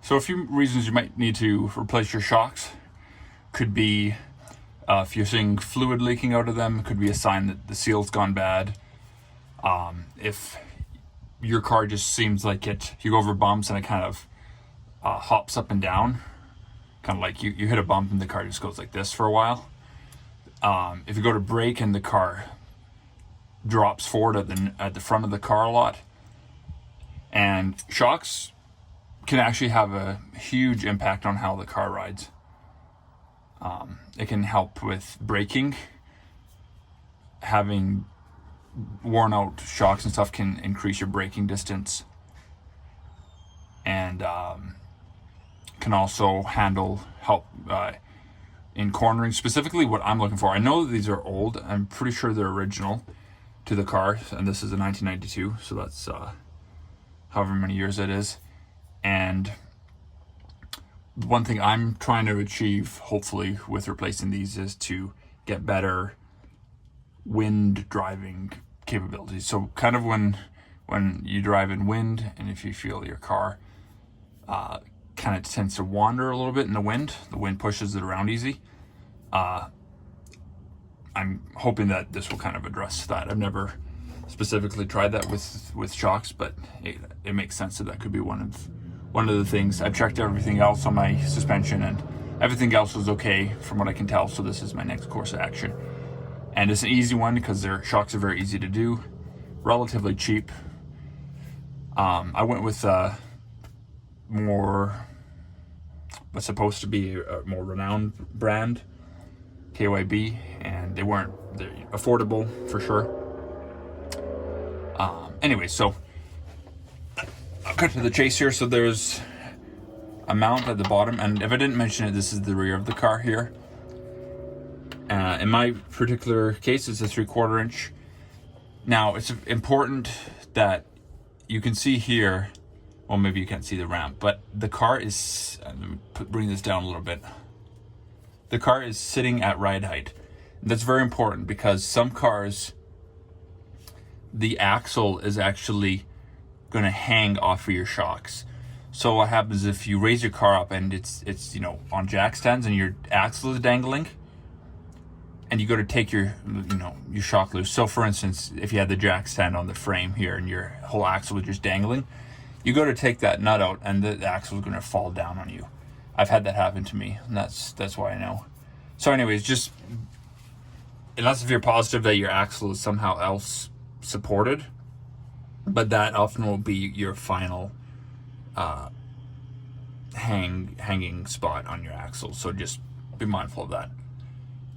So a few reasons you might need to replace your shocks could be if you're seeing fluid leaking out of them, could be a sign that the seal's gone bad. If your car just seems like you go over bumps and it kind of hops up and down, kind of like you hit a bump and the car just goes like this for a while. If you go to brake and the car drops forward at the front of the car a lot, and shocks can actually have a huge impact on how the car rides. It can help with braking. Having worn out shocks and stuff can increase your braking distance, and can also help in cornering. Specifically what I'm looking for, I know that these are old, I'm pretty sure they're original to the car, and this is a 1992, so that's however many years it is. And one thing I'm trying to achieve, hopefully, with replacing these is to get better wind driving capabilities. So kind of when you drive in wind, and if you feel your car kind of tends to wander a little bit in the wind pushes it around easy. I'm hoping that this will kind of address that. I've never specifically tried that with shocks, but it makes sense that could be one of the things. I checked everything else on my suspension and everything else was okay from what I can tell, so this is my next course of action. And it's an easy one because their shocks are very easy to do, relatively cheap. I went with what's supposed to be a more renowned brand, KYB, and they're affordable for sure. Anyway, so I'll cut to the chase here. So there's a mount at the bottom, and if I didn't mention it, this is the rear of the car here. In my particular case, it's a 3/4 inch. Now, it's important that you can see here, well, maybe you can't see the ramp, but the car is, let me bring this down a little bit. The car is sitting at ride height. That's very important because some cars, the axle is actually going to hang off of your shocks. So what happens if you raise your car up and it's on jack stands and your axle is dangling, and you go to take your shock loose. So for instance, if you had the jack stand on the frame here and your whole axle was just dangling, you go to take that nut out and the axle is going to fall down on you. I've had that happen to me, and that's why I know. So anyways, just unless if you're positive that your axle is somehow else supported, but that often will be your final hanging spot on your axle. So just be mindful of that.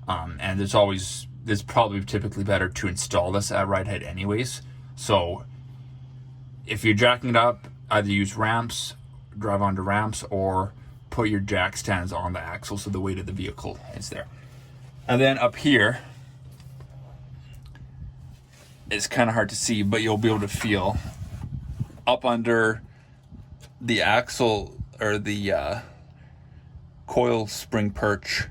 And it's probably typically better to install this at ride height anyways. So if you're jacking it up, either use ramps, drive onto ramps, or put your jack stands on the axle so the weight of the vehicle is there. And then up here, it's kind of hard to see, but you'll be able to feel up under the axle or the coil spring perch.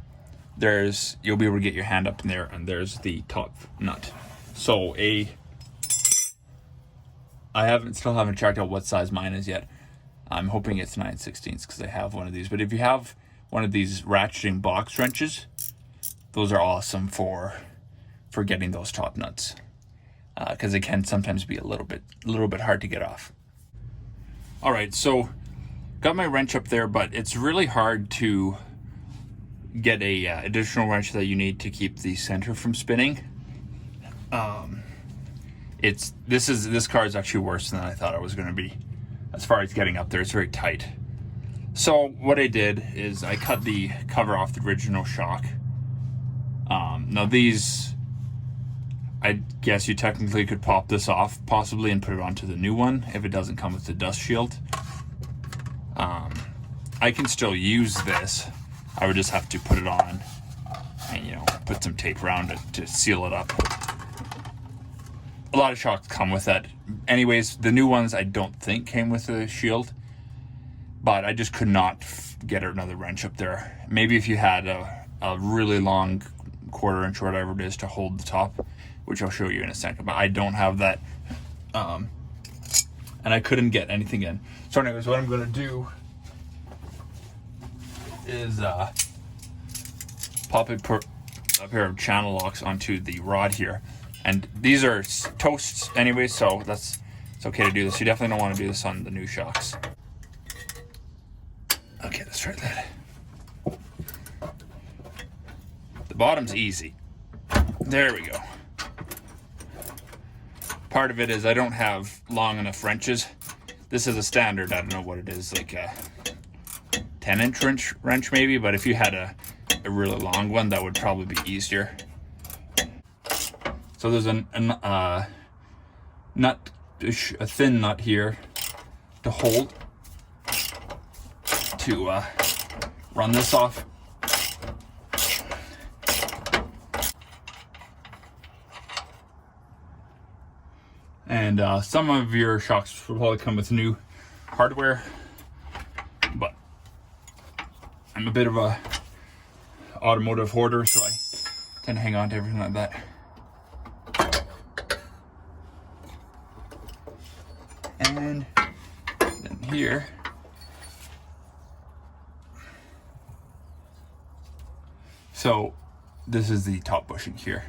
You'll be able to get your hand up in there, and there's the top nut. So I still haven't checked out what size mine is yet. I'm hoping it's 9/16 because I have one of these. But if you have one of these ratcheting box wrenches, those are awesome for getting those top nuts, because it can sometimes be a little bit hard to get off. All right, so got my wrench up there, but it's really hard to get a additional wrench that you need to keep the center from spinning. This car is actually worse than I thought it was going to be as far as getting up there. It's very tight. So what I did is I cut the cover off the original shock. Now these, I guess you technically could pop this off possibly and put it onto the new one if it doesn't come with the dust shield. I can still use this. I would just have to put it on and put some tape around it to seal it up. a lot of shocks come with that. Anyways, the new ones I don't think came with a shield, but I just could not get another wrench up there. Maybe if you had a really long 1/4 inch or whatever it is to hold the top, which I'll show you in a second, but I don't have that, and I couldn't get anything in. So anyways, what I'm gonna do is pop a pair of channel locks onto the rod here, and these are toasts anyway, so it's okay to do this. You definitely don't want to do this on the new shocks. Okay, let's try that. The bottom's easy. There we go. Part of it is I don't have long enough wrenches. This is a standard, I don't know what it is, like a 10-inch wrench maybe, but if you had a really long one, that would probably be easier. So there's a nut, a thin nut here to hold, to run this off. And some of your shocks will probably come with new hardware, but I'm a bit of a automotive hoarder, so I tend to hang on to everything like that. And then here, so this is the top bushing here.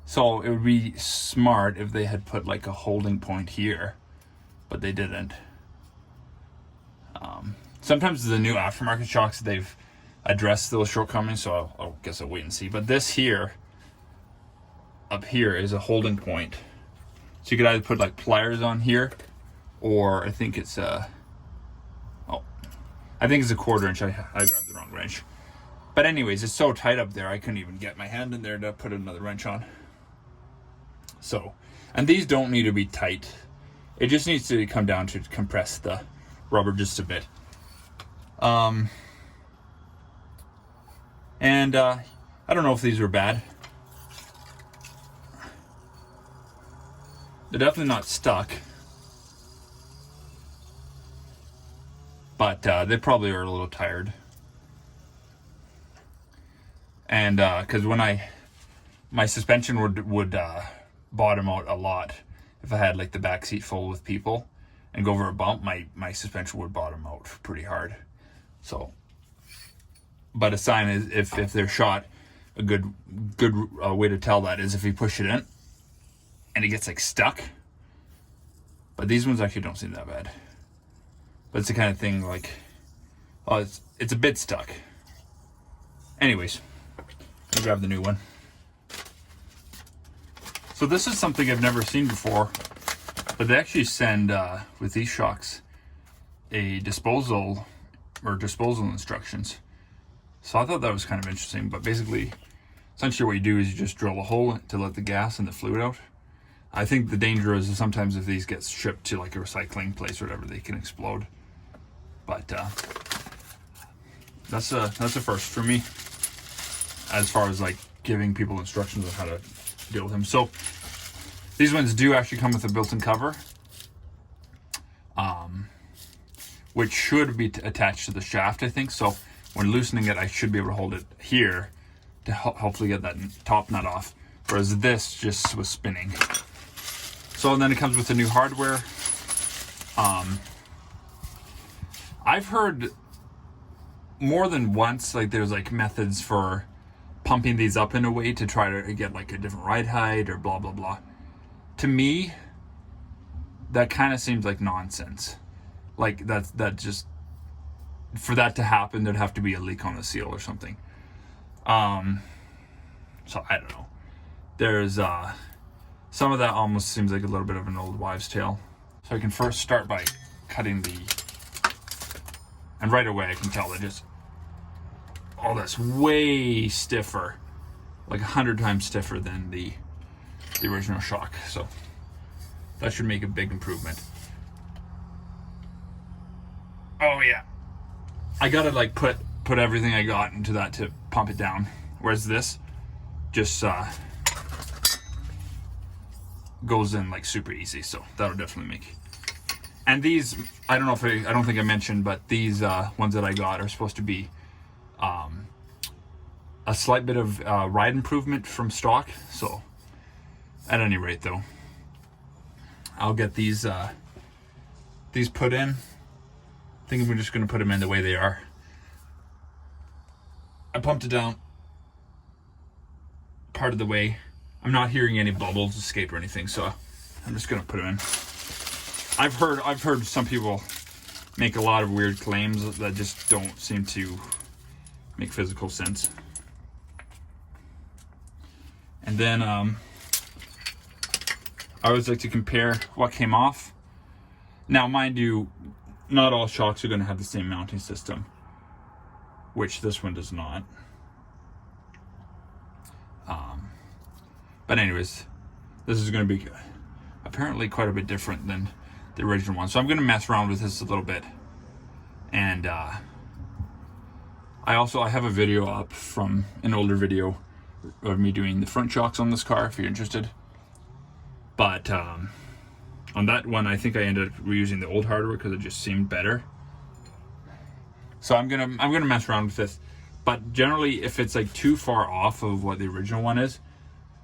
So it would be smart if they had put like a holding point here, but they didn't. Sometimes the new aftermarket shocks, they've addressed those shortcomings, so I guess I'll wait and see. But this here, up here, is a holding point. So you could either put like pliers on here, or I think it's I think it's a 1/4 inch. I grabbed the wrong wrench. But anyways, it's so tight up there, I couldn't even get my hand in there to put another wrench on. So, and these don't need to be tight. It just needs to come down to compress the rubber just a bit. And I don't know if these are bad. They're definitely not stuck, but they probably are a little tired. And because when my suspension would bottom out a lot if I had like the back seat full with people and go over a bump, my suspension would bottom out pretty hard. So, but a sign is if they're shot, a good way to tell that is if you push it in and it gets like stuck. But these ones actually don't seem that bad. But it's the kind of thing like, oh, it's a bit stuck. Anyways, I'll grab the new one. So this is something I've never seen before, but they actually send with these shocks a disposal instructions. So I thought that was kind of interesting, but basically, essentially what you do is you just drill a hole to let the gas and the fluid out. I think the danger is sometimes if these get shipped to like a recycling place or whatever, they can explode. But that's a first for me, as far as like giving people instructions on how to deal with them. So these ones do actually come with a built-in cover, which should be attached to the shaft, I think. So when loosening it, I should be able to hold it here to hopefully get that top nut off, whereas this just was spinning. So then it comes with the new hardware. I've heard more than once, like there's like methods for pumping these up in a way to try to get like a different ride height or blah, blah, blah. To me, that kind of seems like nonsense. Like that just, for that to happen, there'd have to be a leak on the seal or something. So I don't know. There's some of that almost seems like a little bit of an old wives' tale. So I can first start by cutting and right away I can tell that just, oh, that's way stiffer, like 100 times stiffer than the original shock. So that should make a big improvement. Oh yeah, I gotta like put everything I got into that to pump it down, whereas this just goes in like super easy, so that'll definitely make. And these, I don't think I mentioned, but these ones that I got are supposed to be a slight bit of ride improvement from stock. So at any rate though, I'll get these put in. I think we're just going to put them in the way they are. I pumped it down part of the way. I'm not hearing any bubbles escape or anything, so I'm just going to put them in. I've heard some people make a lot of weird claims that just don't seem to make physical sense. And then I always like to compare what came off. Now, mind you, not all shocks are going to have the same mounting system, which this one does not. But anyways, this is going to be apparently quite a bit different than the original one. So I'm going to mess around with this a little bit. And I have a video up from an older video of me doing the front shocks on this car if you're interested. But on that one, I think I ended up reusing the old hardware because it just seemed better. So I'm gonna mess around with this. But generally, if it's like too far off of what the original one is,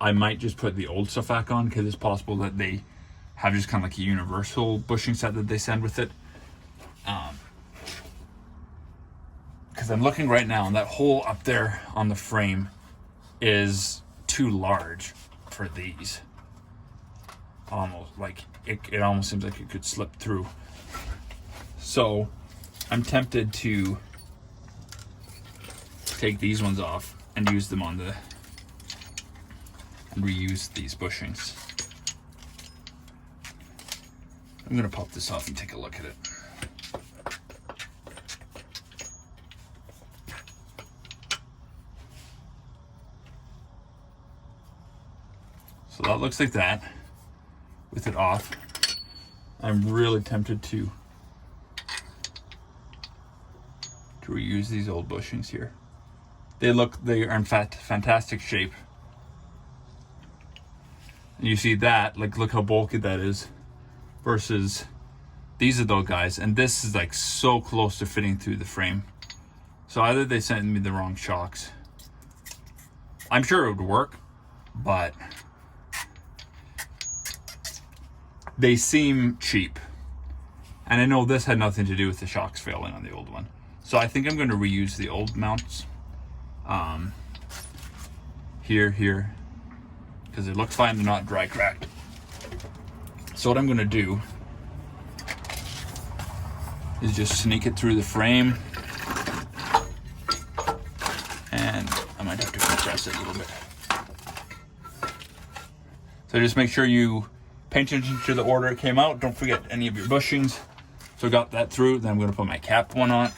I might just put the old stuff back on, because it's possible that they have just kind of like a universal bushing set that they send with it. Because I'm looking right now, and that hole up there on the frame is too large for these. Almost like it almost seems like it could slip through. So I'm tempted to take these ones off and use them on the, and reuse these bushings. I'm gonna pop this off and take a look at it. So that looks like that with it off. I'm really tempted to reuse these old bushings here. They are in fact fantastic shape. And you see that, like, look how bulky that is versus these are those guys, and this is like so close to fitting through the frame. So either they sent me the wrong shocks. I'm sure it would work, but they seem cheap. And I know this had nothing to do with the shocks failing on the old one. So I think I'm going to reuse the old mounts. Here, because it looks fine, they're not dry cracked. So what I'm going to do is just sneak it through the frame, and I might have to compress it a little bit. So just make sure you pay attention to the order it came out. Don't forget any of your bushings. So I got that through. Then I'm going to put my cap one on,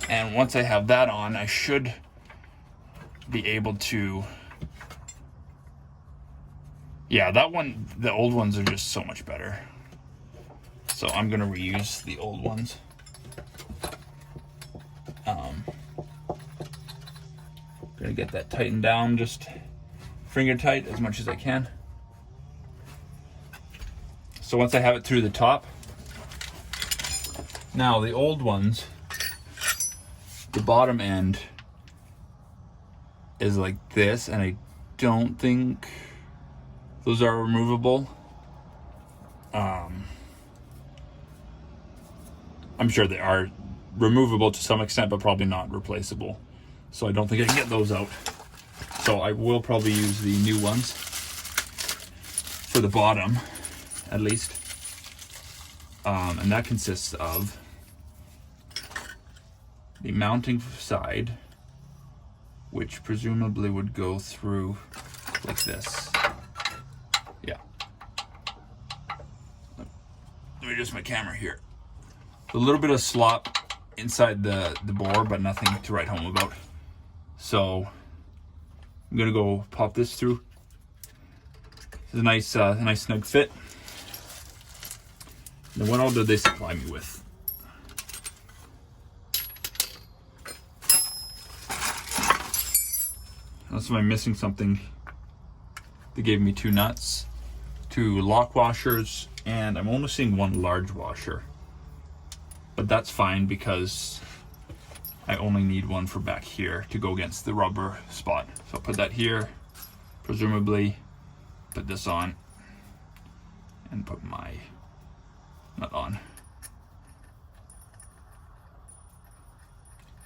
and once I have that on, I should be able to, yeah, that one, the old ones are just so much better. So I'm gonna reuse the old ones. Gonna get that tightened down, just finger tight as much as I can. So once I have it through the top, now the old ones, the bottom end is like this, and I don't think those are removable. I'm sure they are removable to some extent, but probably not replaceable. So I don't think I can get those out. So I will probably use the new ones for the bottom, at least. And that consists of the mounting side, which presumably would go through like this. Yeah. Let me adjust my camera here. A little bit of slop inside the bore, but nothing to write home about. So I'm gonna go pop this through. It's a nice snug fit. Then what all did they supply me with? Unless I'm missing something. They gave me 2 nuts. 2 lock washers, and I'm only seeing 1 large washer. But that's fine because I only need 1 for back here to go against the rubber spot. So I'll put that here, presumably put this on, and put my nut on.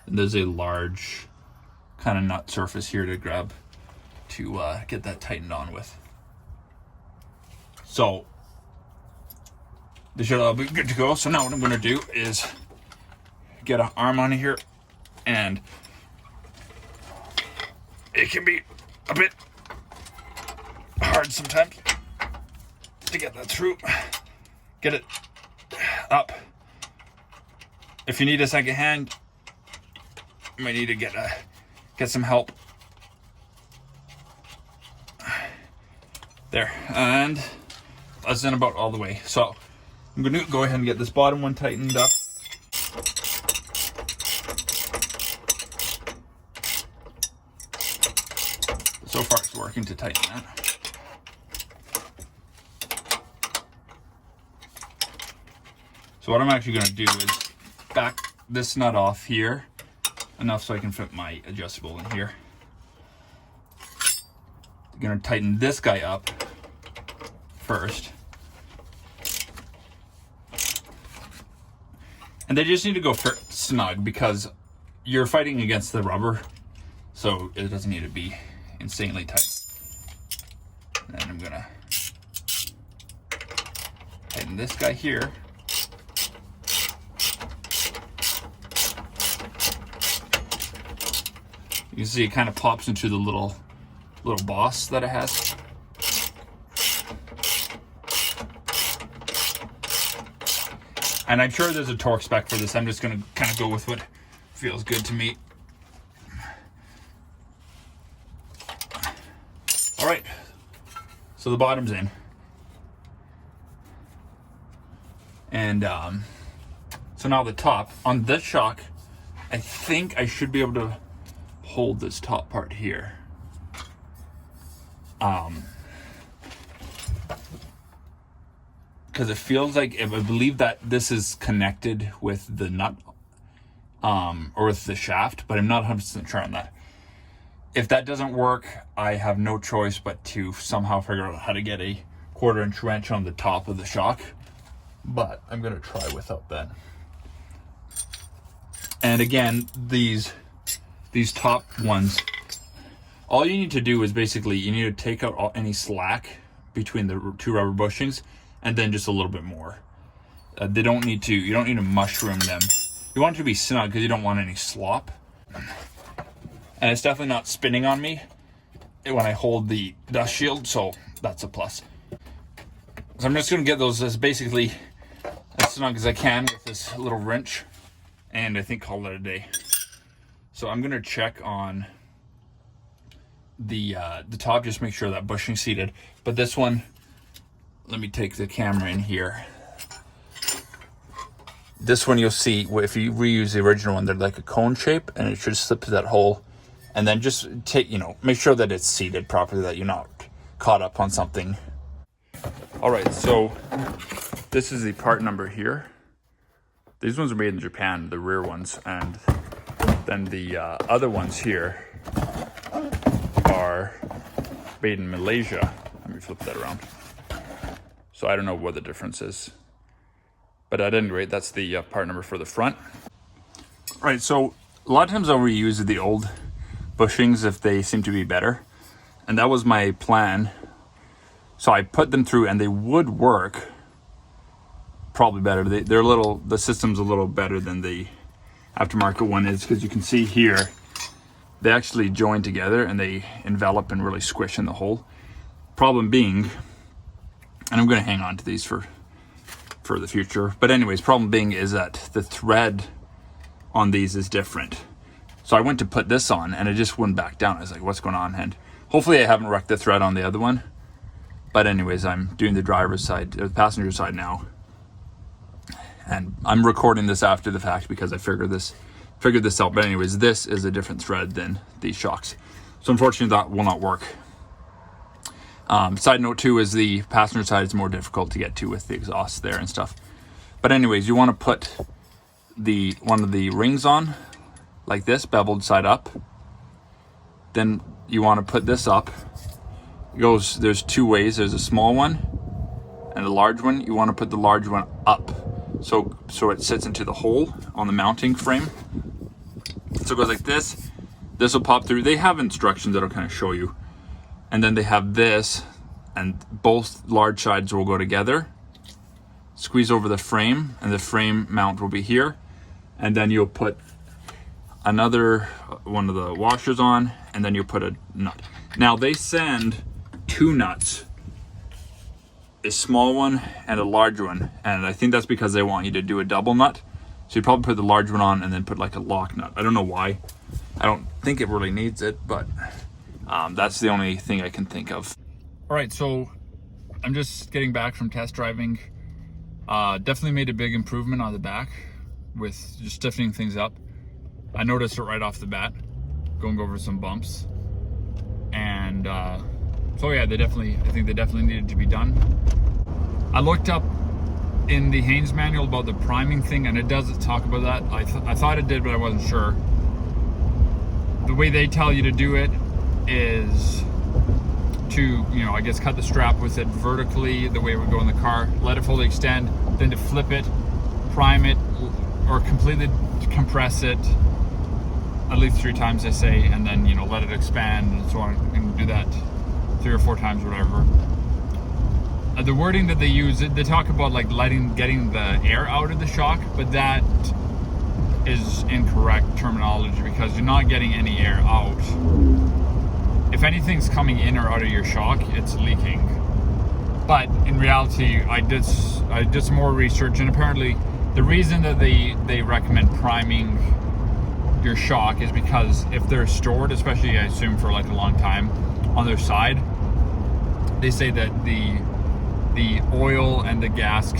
And there's a large kind of nut surface here to grab to get that tightened on with. So this should all be good to go. So now what I'm going to do is get an arm on here, and it can be a bit hard sometimes to get that through. Get it up. If you need a second hand, you might need to get some help. There, and that's then about all the way. So I'm going to go ahead and get this bottom one tightened up. So far it's working to tighten that. So what I'm actually going to do is back this nut off here enough so I can fit my adjustable in here. I'm going to tighten this guy up first. And they just need to go snug because you're fighting against the rubber, so it doesn't need to be insanely tight. And then I'm gonna tighten this guy here. You can see it kind of pops into the little boss that it has. And I'm sure there's a torque spec for this. I'm just going to kind of go with what feels good to me. All right, so the bottom's in. And so now the top. On this shock, I think I should be able to hold this top part here. Because it feels like, I believe that this is connected with the nut or with the shaft, but I'm not 100% sure on that. If that doesn't work, I have no choice but to somehow figure out how to get a 1/4-inch wrench on the top of the shock, but I'm going to try without that. And again, these top ones, all you need to do is basically you need to take out any slack between the 2 rubber bushings, and then just a little bit more. You don't need to mushroom them. You want it to be snug because you don't want any slop. And it's definitely not spinning on me when I hold the dust shield, so that's a plus. So I'm just gonna get those as basically as snug as I can with this little wrench, and I think call it a day. So I'm gonna check on the top, just make sure that bushing's seated. But this one, let me take the camera in here. This one you'll see, if you reuse the original one, they're like a cone shape, and it should slip to that hole. And then just make sure that it's seated properly, that you're not caught up on something. All right, so this is the part number here. These ones are made in Japan, the rear ones, and then the other ones here are made in Malaysia. Let me flip that around. So I don't know what the difference is. But at any rate, that's the part number for the front. Right, so a lot of times I'll reuse the old bushings if they seem to be better. And that was my plan. So I put them through and they would work probably better. The system's a little better than the aftermarket one is, because you can see here, they actually join together and they envelop and really squish in the hole. Problem being, and I'm going to hang on to these for the future. But anyways, problem being is that the thread on these is different. So I went to put this on and it just wouldn't back down. I was like, what's going on? And hopefully I haven't wrecked the thread on the other one. But anyways, I'm doing the driver's side, or the passenger side now. And I'm recording this after the fact because I figured this out. But anyways, this is a different thread than these shocks. So unfortunately that will not work. Side note too is the passenger side is more difficult to get to with the exhaust there and stuff. But anyways, you want to put one of the rings on like this, beveled side up. Then you want to put this up. There's two ways. There's a small one and a large one. You want to put the large one up so it sits into the hole on the mounting frame. So it goes like this. This will pop through. They have instructions that'll kind of show you. And then they have this, and both large sides will go together. Squeeze over the frame, and the frame mount will be here. And then you'll put another one of the washers on, and then you'll put a nut. Now they send two nuts, a small one and a large one. And I think that's because they want you to do a double nut. So you probably put the large one on and then put like a lock nut. I don't know why. I don't think it really needs it, but that's the only thing I can think of. All right, so I'm just getting back from test driving. Definitely made a big improvement on the back with just stiffening things up. I noticed it right off the bat, going over some bumps. And so yeah, I think they definitely needed to be done. I looked up in the Haynes manual about the priming thing, and it does talk about that. I thought it did, but I wasn't sure. The way they tell you to do it is to, I guess cut the strap with it vertically the way it would go in the car, let it fully extend, then to flip it, prime it, or completely compress it at least 3 times, they say, and then let it expand and so on, and do that 3 or 4 times, whatever. The wording that they use, they talk about like getting the air out of the shock, but that is incorrect terminology because you're not getting any air out. If anything's coming in or out of your shock, it's leaking. But in reality, I did some more research, and apparently the reason that they recommend priming your shock is because if they're stored, especially I assume for like a long time on their side, they say that the oil and the gas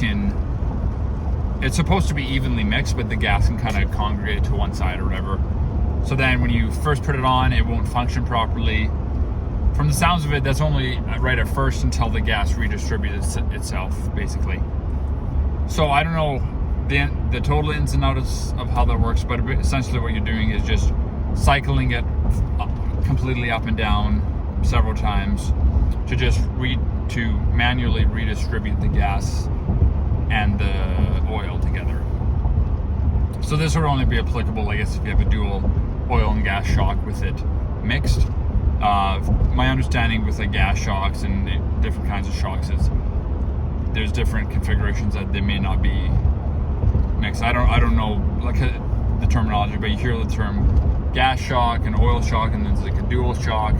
it's supposed to be evenly mixed, but the gas can kind of congregate to one side or whatever. So then when you first put it on, it won't function properly. From the sounds of it, that's only right at first until the gas redistributes itself, basically. So I don't know the total ins and outs of how that works, but essentially what you're doing is just cycling it completely up and down several times to manually redistribute the gas and the oil together. So this would only be applicable, I guess, if you have a dual oil and gas shock with it mixed. My understanding with the gas shocks and different kinds of shocks is there's different configurations that they may not be mixed. I don't know like the terminology, but you hear the term gas shock and oil shock, and then it's like a dual shock.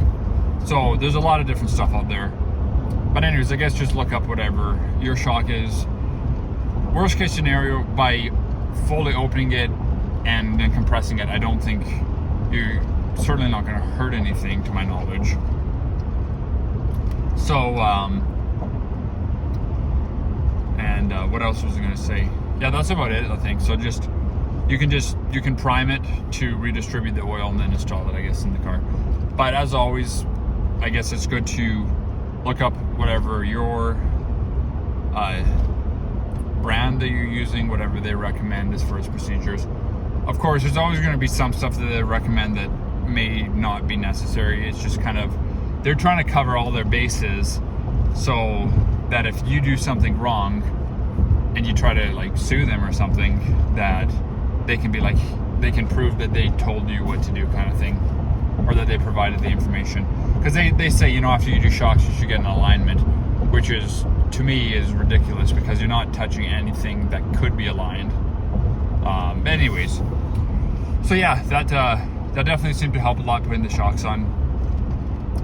So there's a lot of different stuff out there. But anyways, I guess just look up whatever your shock is. Worst case scenario, by fully opening it and then compressing it, I don't think you're certainly not going to hurt anything to my knowledge. So what else was I going to say? Yeah, that's about it, I think. So you can prime it to redistribute the oil and then install it, I guess, in the car. But as always, I guess it's good to look up whatever your brand that you're using, whatever they recommend as far as procedures. Of course, there's always going to be some stuff that they recommend that may not be necessary. It's just kind of, they're trying to cover all their bases so that if you do something wrong and you try to like sue them or something, that they can be like, they can prove that they told you what to do, kind of thing, or that they provided the information. Because they say, after you do shocks, you should get an alignment, which is, to me, is ridiculous because you're not touching anything that could be aligned. Anyways, so yeah, that definitely seemed to help a lot putting the shocks on,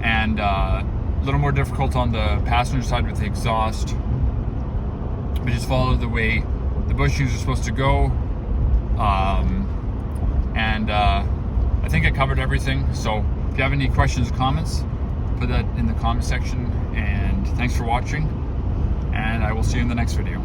and a little more difficult on the passenger side with the exhaust. We just follow the way the bushings are supposed to go, and I think I covered everything. So if you have any questions or comments, put that in the comment section, and thanks for watching, and I will see you in the next video.